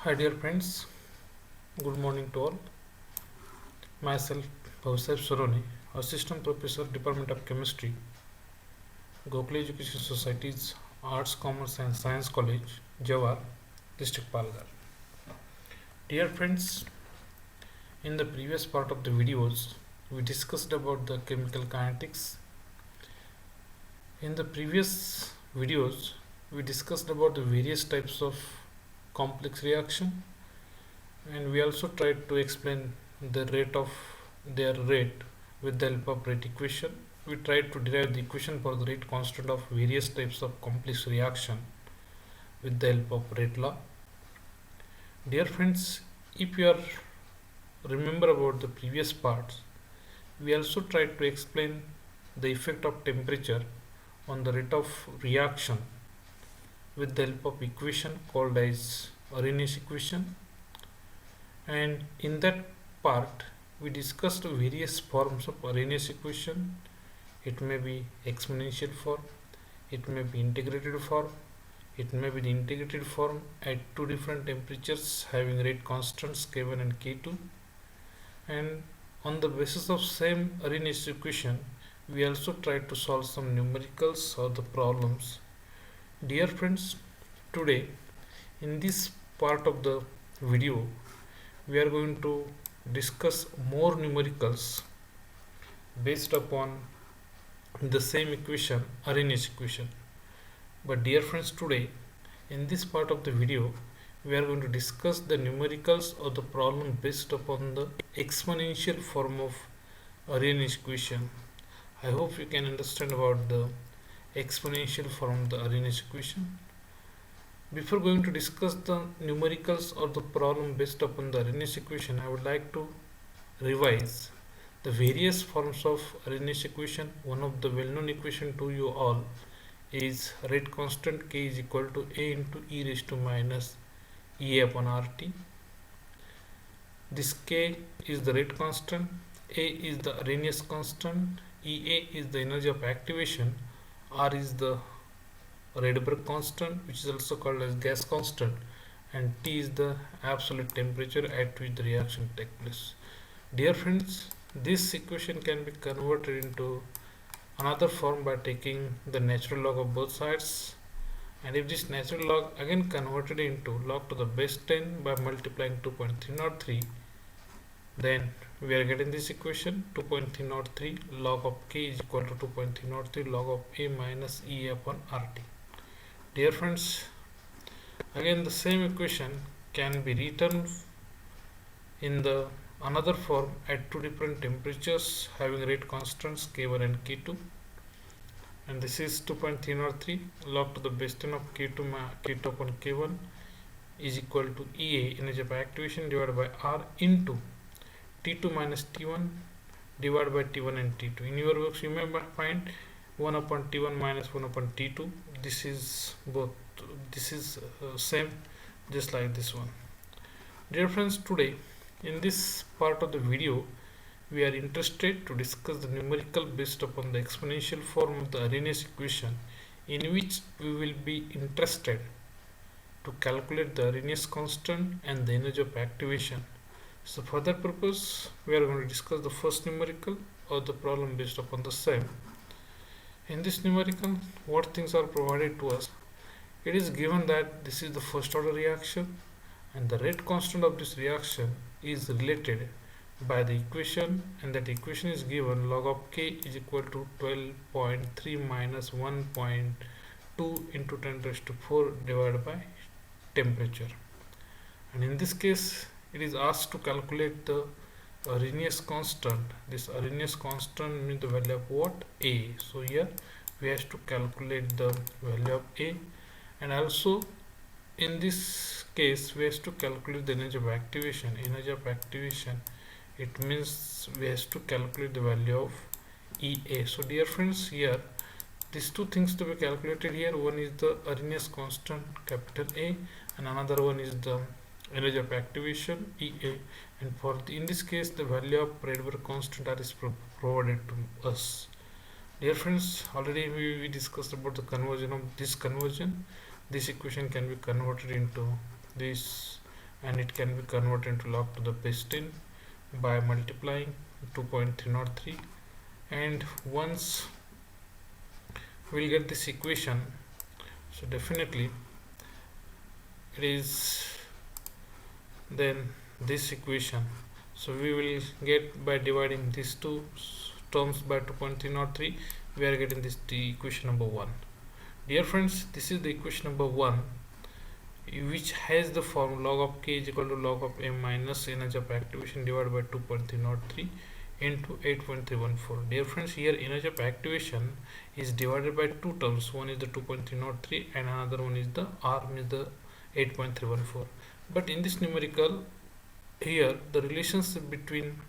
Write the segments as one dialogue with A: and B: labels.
A: Hi dear friends, good morning to all. Myself, Sybsc, Assistant Professor, Department of Chemistry, Gokul Education Society's Arts, Commerce and Science College, Jawar, District Palghar. Dear friends, in the previous part of the videos, we discussed about the chemical kinetics. In the previous videos, we discussed about the various types of complex reaction, and we also tried to explain the rate of their rate with the help of rate equation. We tried to derive the equation for the rate constant of various types of complex reaction with the help of rate law. Dear friends, if you are remember about the previous parts, we also tried to explain the effect of temperature on the rate of reaction with the help of equation called as Arrhenius equation. And in that part, we discussed various forms of Arrhenius equation. It may be exponential form, it may be integrated form, it may be the integrated form at two different temperatures having rate constants K1 and K2. And on the basis of same Arrhenius equation, we also tried to solve some numericals or the problems. Dear friends, today in this part of the video, we are going to discuss more numericals based upon the same equation, Arrhenius equation. But dear friends, today in this part of the video, we are going to discuss the numericals of the problem based upon the exponential form of Arrhenius equation. I hope you can understand about the exponential form of the Arrhenius equation. Before going to discuss the numericals or the problem based upon the Arrhenius equation, I would like to revise the various forms of Arrhenius equation. One of the well-known equation to you all is rate constant K is equal to A into e raised to minus E upon RT. This K is the rate constant, A is the Arrhenius constant, EA is the energy of activation, R is the Rydberg constant, which is also called as gas constant, and T is the absolute temperature at which the reaction takes place. Dear friends, this equation can be converted into another form by taking the natural log of both sides, and if this natural log again converted into log to the base 10 by multiplying 2.303, then we are getting this equation 2.303 log of K is equal to 2.303 log of A minus E upon RT. Dear friends, again the same equation can be written in the another form at two different temperatures having rate constants K1 and K2, and this is 2.303 log to the base 10 of K2 upon K1 is equal to EA, energy of activation, divided by R into T2 minus T1 divided by T1 and T2. In your works you may find 1 upon T1 minus 1 upon T2. This is same just like this one. Dear friends, today in this part of the video we are interested to discuss the numerical based upon the exponential form of the Arrhenius equation, in which we will be interested to calculate the Arrhenius constant and the energy of activation. So for that purpose we are going to discuss the first numerical or the problem based upon the same. In this numerical, what things are provided to us? It is given that this is the first order reaction and the rate constant of this reaction is related by the equation, and that equation is given log of K is equal to 12.3 minus 1.2 into 10 raised to 4 divided by temperature. And in this case it is asked to calculate the Arrhenius constant. This Arrhenius constant means the value of what? A. So here we have to calculate the value of A, and also in this case we have to calculate the energy of activation. Energy of activation, it means we have to calculate the value of EA. So dear friends, here these two things to be calculated here. One is the Arrhenius constant capital A, and another one is the energy of activation EA, and in this case the value of Rydberg constant is provided to us. Dear friends, already we discussed about the conversion of this conversion. This equation can be converted into this and it can be converted into log to the base 10 by multiplying 2.303. And once we'll get this equation, so definitely it is then this equation, so we will get by dividing these two terms by 2.303, we are getting this the equation number 1. Dear friends, this is the equation number 1, which has the form log of k is equal to log of m minus energy of activation divided by 2.303 into 8.314. Dear friends, here energy of activation is divided by two terms. One is the 2.303 and another one is the r, means the 8.314. But in this numerical, here the relationship between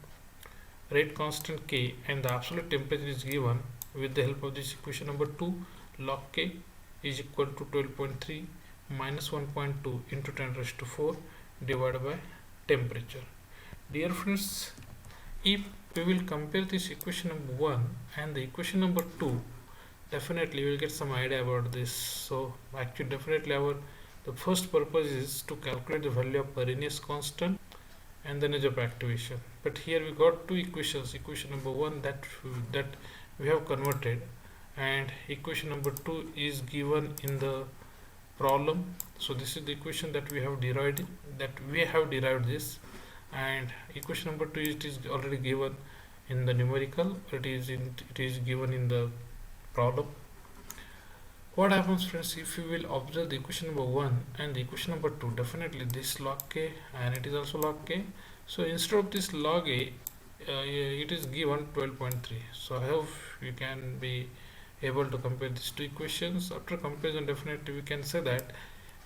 A: rate constant k and the absolute temperature is given with the help of this equation number 2. Log k is equal to 12.3 minus 1.2 into 10 raised to 4 divided by temperature. Dear friends, if we will compare this equation number 1 and the equation number 2, definitely we will get some idea about this. So actually definitely the first purpose is to calculate the value of Arrhenius constant and the energy of activation. But here we got two equations. Equation number 1 that we have converted, and equation number 2 is given in the problem. So this is the equation that we have derived this, and equation number 2 it is already given in the numerical. It is given in the problem. What happens, friends, if you will observe the equation number 1 and the equation number 2, definitely this log k and it is also log k. So instead of this log a, it is given 12.3. So I hope you can be able to compare these two equations. After comparison, definitely we can say that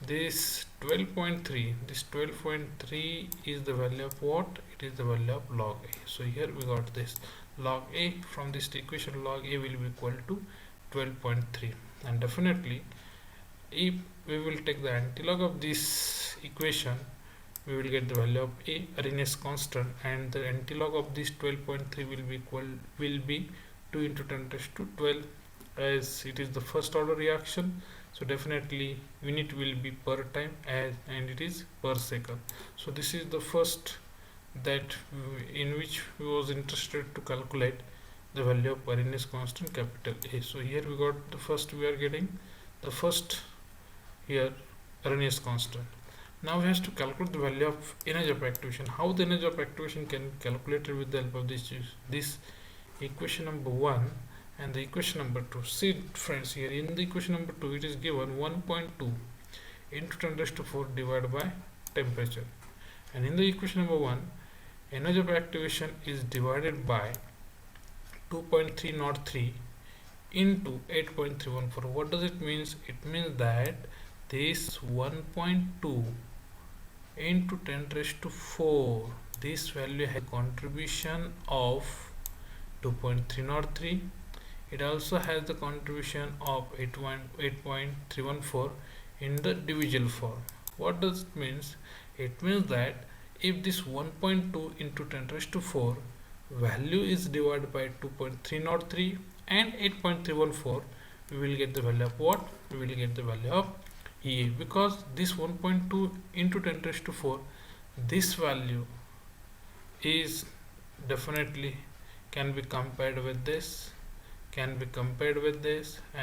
A: this 12.3 is the value of what? It is the value of log a. So here we got this log a. From this equation, log a will be equal to 12.3, and definitely if we will take the antilog of this equation, we will get the value of a, Arrhenius constant, and the antilog of this 12.3 will be 2 into 10 raised to 12, as it is the first order reaction. So definitely unit will be per time, and it is per second. So this is the first that in which we was interested to calculate the value of Arrhenius constant capital A. So here we got the first, we are getting the first here Arrhenius constant. Now we have to calculate the value of energy of activation. How the energy of activation can be calculated with the help of this equation number 1 and the equation number 2. See friends, here in the equation number 2 it is given 1.2 into 10 raised to 4 divided by temperature, and in the equation number 1 energy of activation is divided by 2.303 into 8.314. What does it means? It means that this 1.2 into 10 raised to 4, this value has contribution of 2.303. It also has the contribution of 8.314 in the divisional form. What does it means? It means that if this 1.2 into 10 raised to 4 value is divided by 2.303 and 8.314, we will get the value of what? We will get the value of E, because this 1.2 into 10 raised to 4, this value is definitely can be compared with this, and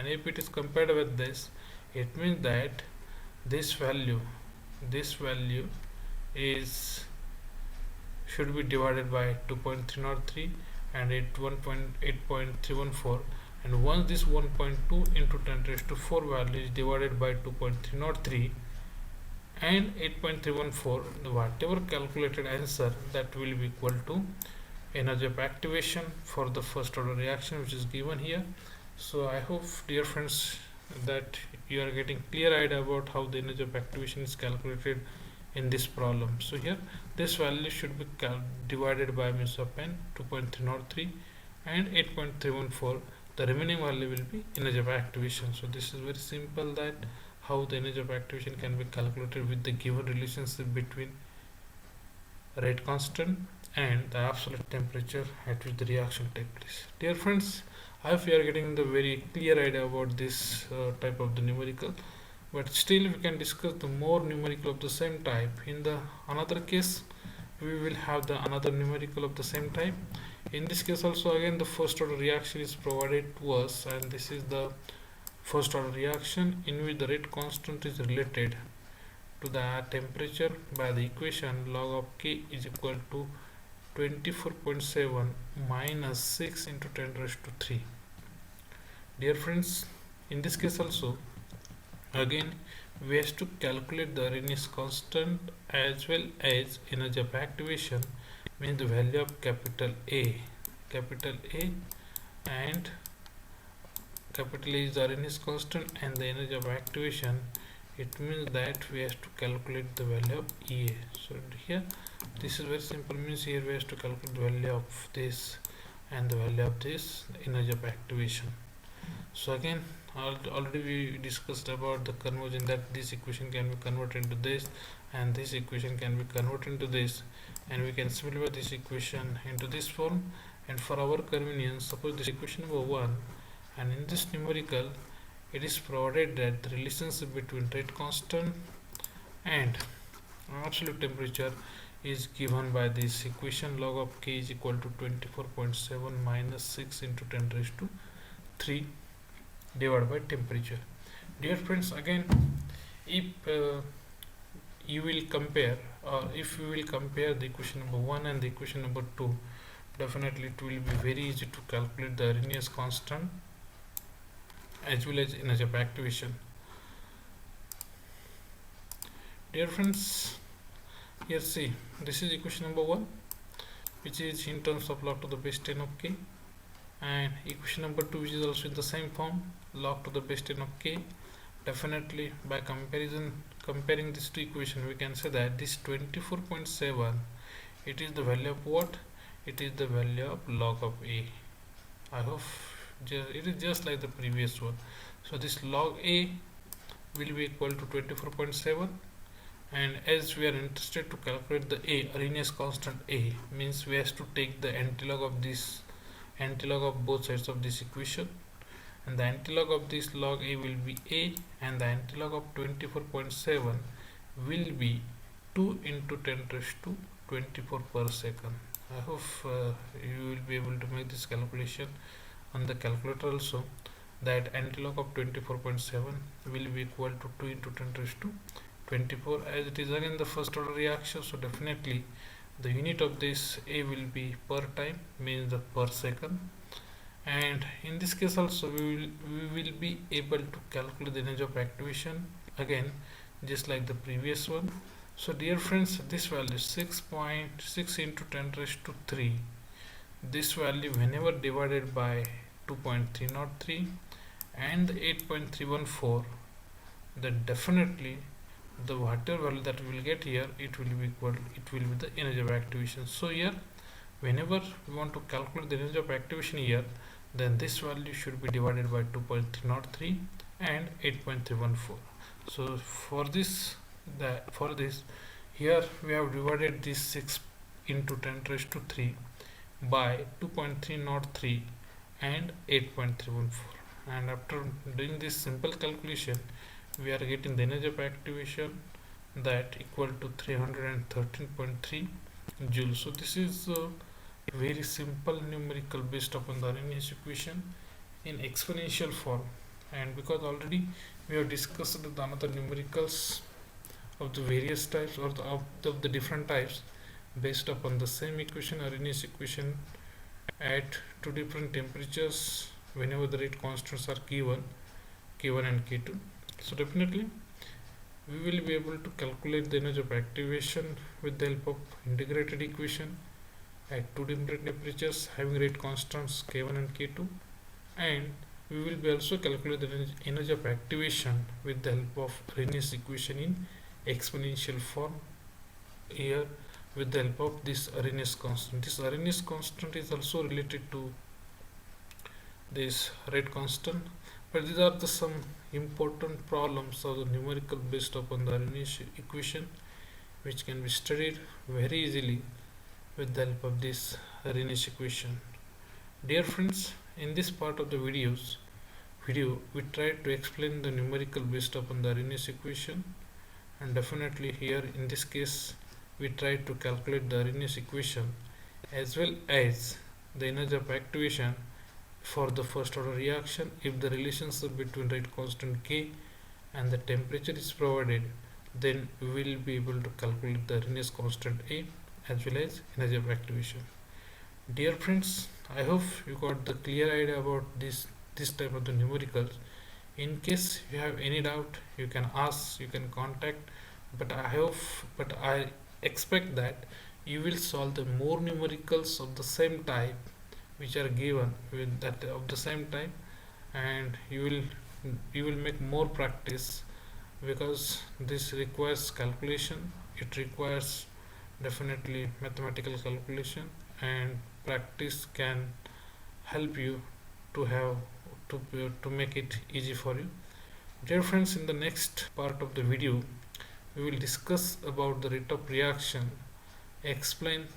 A: if it is compared with this, it means that this value is should be divided by 2.303 and 8.314, and once this 1.2 into 10 raised to 4 value is divided by 2.303 and 8.314, whatever calculated answer, that will be equal to energy of activation for the first order reaction which is given here. So I hope, dear friends, that you are getting clear idea about how the energy of activation is calculated in this problem. So here this value should be divided by means of n 2.303 and 8.314. The remaining value will be energy of activation. So this is very simple, that how the energy of activation can be calculated with the given relationship between rate constant and the absolute temperature at which the reaction takes place. Dear friends, I hope you are getting the very clear idea about this type of the numerical. but still we can discuss the more numerical of the same type. In the another case, we will have the another numerical of the same type. In this case also, again the first order reaction is provided to us, and this is the first order reaction in which the rate constant is related to the temperature by the equation log of K is equal to 24.7 minus 6 into 10 raised to 3. Dear friends, in this case also, again we have to calculate the Arrhenius constant as well as energy of activation, means the value of capital A and capital A is the Arrhenius constant and the energy of activation. It means that we have to calculate the value of EA. So here this is very simple, means here we have to calculate the value of this and the value of this energy of activation. So again, already we discussed about the conversion, that this equation can be converted into this and this equation can be converted into this, and we can simplify this equation into this form. And for our convenience, suppose this equation number 1, and in this numerical it is provided that the relationship between rate constant and absolute temperature is given by this equation log of K is equal to 24.7 minus 6 into 10 raised to 3 divided by temperature. Dear friends, again if you will compare, or if you will compare the equation number 1 and the equation number 2, definitely it will be very easy to calculate the Arrhenius constant as well as energy of activation. Dear friends, here see, this is equation number 1, which is in terms of log to the base 10 of K, and equation number 2, which is also in the same form, log to the base 10 of K. Definitely by comparing these two equations, we can say that this 24.7, it is the value of what? It is the value of log of A. I hope it is just like the previous one. So this log A will be equal to 24.7, and as we are interested to calculate the A, Arrhenius constant A, means we have to take the antilog of both sides of this equation, and the antilog of this log A will be A, and the antilog of 24.7 will be 2 into 10 raised to 24 per second. I hope you will be able to make this calculation on the calculator also, that antilog of 24.7 will be equal to 2 into 10 raised to 24, as it is again the first order reaction. So definitely the unit of this A will be per time, means the per second, and in this case also we will be able to calculate the energy of activation again just like the previous one. So dear friends, this value 6.6 into 10 raised to 3, this value whenever divided by 2.303 and 8.314, then definitely the whatever value that we will get here, it will be the energy of activation. So here whenever we want to calculate the energy of activation here, then this value should be divided by 2.303 and 8.314. So for this here we have divided this 6 into 10 raised to 3 by 2.303 and 8.314, and after doing this simple calculation, we are getting the energy of activation that equal to 313.3 joules. So this is very simple numerical based upon the Arrhenius equation in exponential form, and because already we have discussed the another numericals of the various types, or of the different types based upon the same equation, Arrhenius equation, at two different temperatures whenever the rate constants are given, K1 and K2. So definitely we will be able to calculate the energy of activation with the help of integrated equation at two different temperatures having rate constants K1 and K2, and we will be also calculate the energy of activation with the help of Arrhenius equation in exponential form here with the help of this Arrhenius constant. This Arrhenius constant is also related to this rate constant, but these are the some important problems of the numerical based upon the Arrhenius equation, which can be studied very easily with the help of this Arrhenius equation. Dear friends, in this part of the videos video we tried to explain the numerical based upon the Arrhenius equation, and definitely here in this case we tried to calculate the Arrhenius equation as well as the energy of activation for the first order reaction if the relationship between rate constant K and the temperature is provided, then we will be able to calculate the Arrhenius constant A as well as energy of activation. Dear friends, I hope you got the clear idea about this type of the numericals. In case you have any doubt, you can ask, you can contact, but I expect that you will solve the more numericals of the same type which are given with that of the same type, and you will make more practice, because this requires calculation. It requires definitely mathematical calculation, and practice can help you to have to make it easy for you. Dear friends, in the next part of the video we will discuss about the rate of reaction explained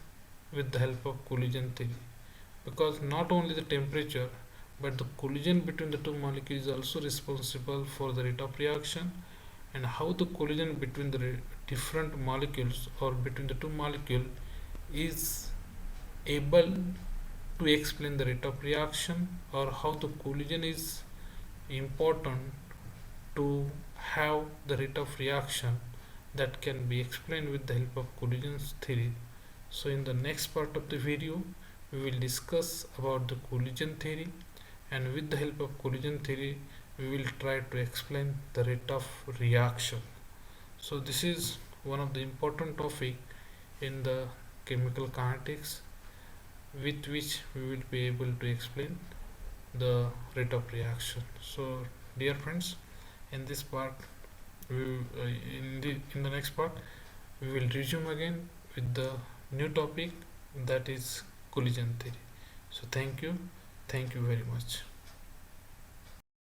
A: with the help of collision theory, because not only the temperature but the collision between the two molecules is also responsible for the rate of reaction, and how the collision between the different molecules or between the two molecules is able to explain the rate of reaction, or how the collision is important to have the rate of reaction that can be explained with the help of collision theory. So in the next part of the video we will discuss about the collision theory, and with the help of collision theory we will try to explain the rate of reaction. So this is one of the important topic in the chemical kinetics, with which we will be able to explain the rate of reaction. So dear friends, in this part in the next part we will resume again with the new topic, that is collision theory. So thank you very much.